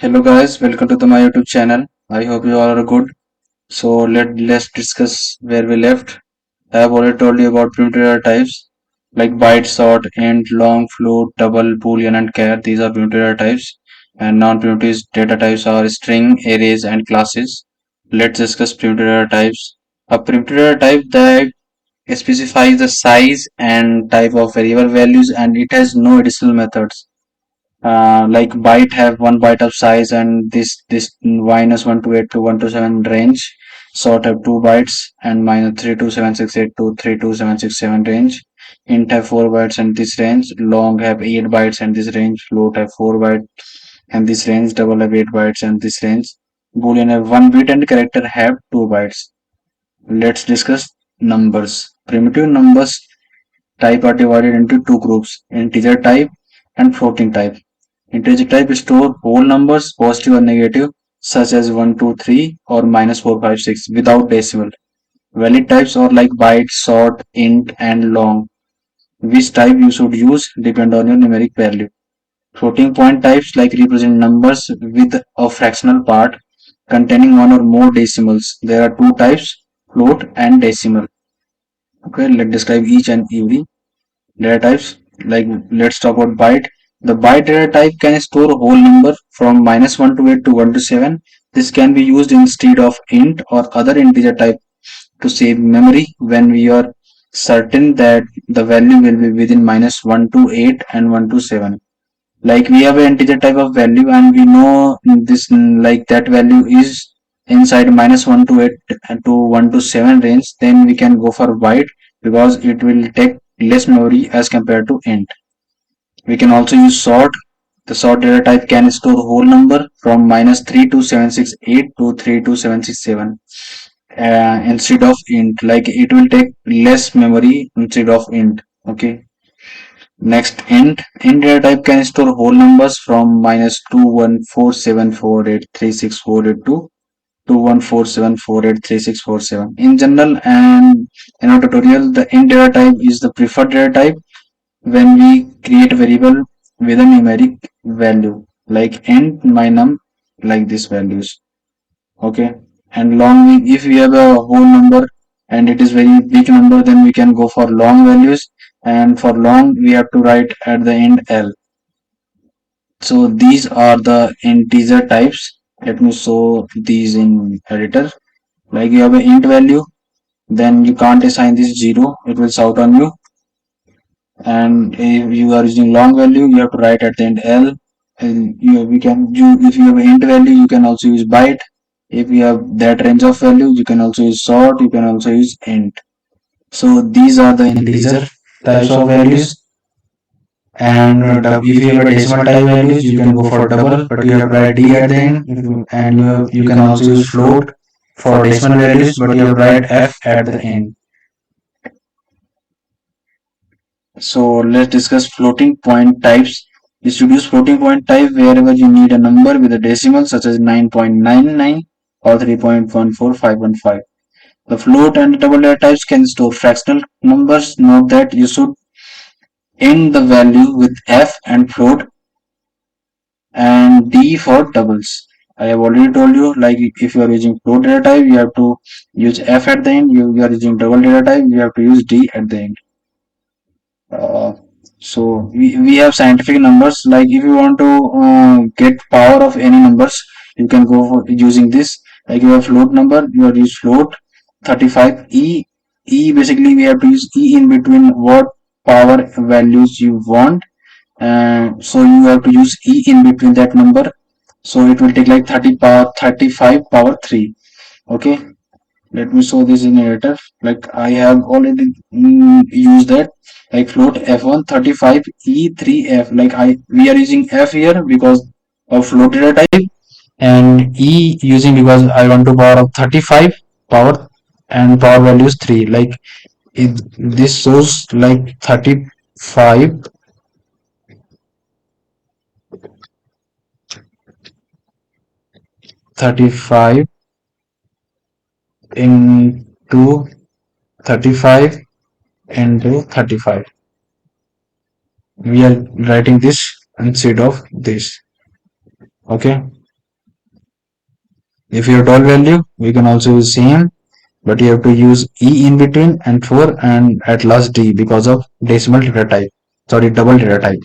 Hello guys, welcome to my YouTube channel. I hope you all are good. So let's discuss where we left. I have already told you about primitive data types like byte, short, int, long, float, double, boolean, and char. These are primitive data types, and non-primitive data types are string, arrays, and classes. Let's discuss primitive data types. A primitive data type that specifies the size and type of variable values, and it has no additional methods. Like byte have 1 byte of size, and this -128 to 127 range. Sort have 2 bytes and -32768 to 32767 range. Int have 4 bytes and this range. Long have 8 bytes and this range. Float have 4 bytes and this range. Double have 8 bytes and this range. Boolean have 1 bit and character have 2 bytes. Let's discuss numbers. Primitive numbers type are divided into two groups: integer type and floating type. Integer type store whole numbers, positive or negative, such as 1, 2, 3 or -4, 5, 6, without decimal. Valid types are like byte, short, int, and long. Which type you should use depend on your numeric value. Floating point types like represent numbers with a fractional part containing one or more decimals. There are two types, float and decimal. Okay, let's describe each and every data types. Like let's talk about byte. The byte data type can store whole number from -128 to 127. This can be used instead of int or other integer type to save memory when we are certain that the value will be within -128 and 127. Like we have an integer type of value and we know this, like that value is inside -128 to 127 range, then we can go for byte because it will take less memory as compared to int. We can also use sort. The sort data type can store whole number from -32768 to 32767 instead of int. Like it will take less memory instead of int. Okay. Next, int data type can store whole numbers from -2147483648 to 2147483647. In general, and in our tutorial, the int data type is the preferred data type when we create a variable with a numeric value like int my num, like these values. Okay. And long, if we have a whole number and it is very big number, then we can go for long values, and for long we have to write at the end l. So these are the integer types. Let me show these in editor. Like you have an int value, then you can't assign this 0, it will shout on you. And if you are using long value, you have to write at the end l. And if you have an int value, you can also use byte. If you have that range of value, you can also use sort, you can also use int. So these are the integer types of values. And if you have a decimal type values, you can go for double, but you have to write d at the end. And you can also use float for decimal values, but you have to write f at the end. So let's discuss floating point types. You should use floating point type wherever you need a number with a decimal such as 9.99 or 3.14515. The float and double data types can store fractional numbers. Note that you should end the value with f and float and d for doubles. I have already told you, like if you are using float data type, you have to use f at the end. You are using double data type, you have to use d at the end. So we have scientific numbers. Like if you want to get power of any numbers, you can go for using this. Like you have float number, you have use float 35 e. Basically we have to use e in between what power values you want, and so you have to use e in between that number. So it will take like 35 power 3. Okay, let me show this in editor. Like I have already used that, like float f1 35 e3f. Like we are using f here because of float data type, and e using because I want to power of 35 power, and power value is 3. Like this shows like 35 35 into 35 into 35. We are writing this instead of this. Okay. If you have dual value, we can also use same, but you have to use E in between and 4 and at last D because of decimal data type. Sorry, double data type.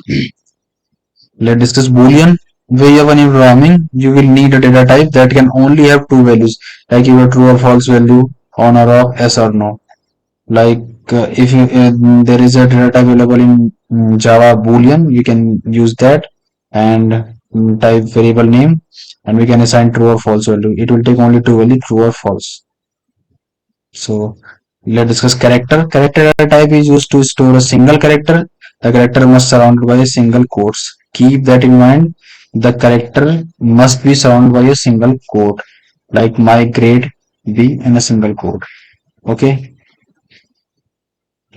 Let's discuss Boolean. Way of any programming, you will need a data type that can only have two values, like your true or false value, on or off, yes or no. Like if you, there is a data type available in Java Boolean, you can use that and type variable name, and we can assign true or false value. It will take only two values, true or false. So let's discuss character. Character type is used to store a single character. The character must surrounded by a single quotes. Keep that in mind. The character must be surrounded by a single quote, like my grade B in a single quote. Okay.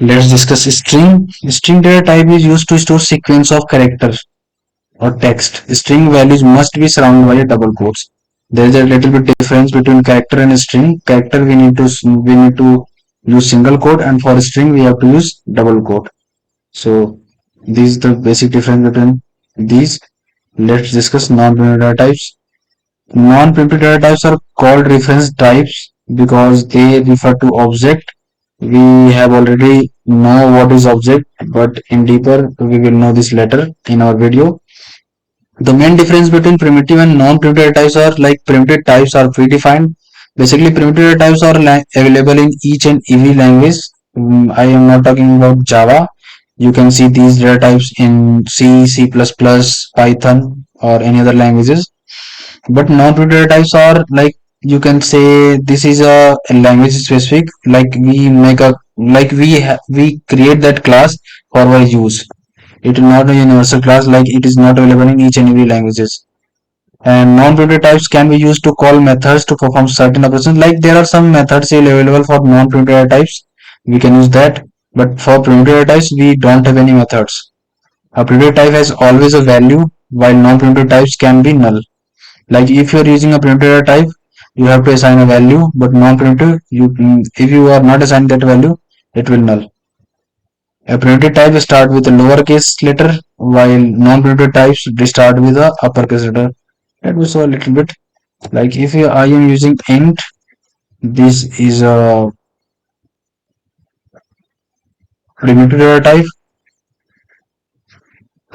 Let's discuss string. String data type is used to store sequence of characters or text. String values must be surrounded by a double quotes. There is a little bit difference between character and string. Character we need to use single quote, and for string we have to use double quote. So this is the basic difference between these. Let's discuss non-primitive data types. Non-primitive data types are called reference types because they refer to object. We have already know what is object, but in deeper we will know this later in our video. The main difference between primitive and non-primitive types are like primitive types are predefined. Basically, primitive types are available in each and every language. I am not talking about Java. You can see these data types in C, C++, Python, or any other languages. But non-primitive types are like you can say this is a language specific. Like we make a we create that class for our use. It is not a universal class, like it is not available in each and every languages. And non-primitive types can be used to call methods to perform certain operations. Like there are some methods available for non-primitive types. We can use that. But for primitive types, we don't have any methods. A primitive type has always a value, while non-primitive types can be null. Like if you are using a primitive type, you have to assign a value, but non-primitive, if you are not assigning that value, it will null. A primitive type start with a lowercase letter, while non-primitive types they start with a uppercase letter. Let me show a little bit. Like if I am using int, this is a primitive data type.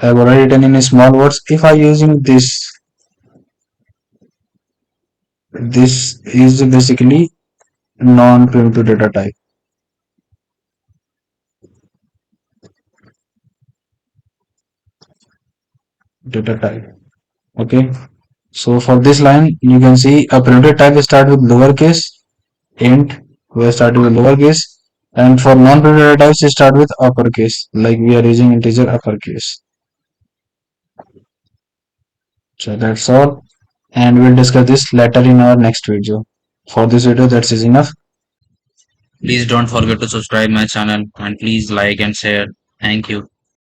I have already written in small words. If I using this is basically non-primitive data type. Data type. Okay. So for this line, you can see a primitive type start with lowercase int. We are starting with lowercase, and for non-primitive types, we start with uppercase. Like we are using integer uppercase. So that's all, and we'll discuss this later in our next video. For this video, that's is enough. Please don't forget to subscribe my channel and please like and share. Thank you.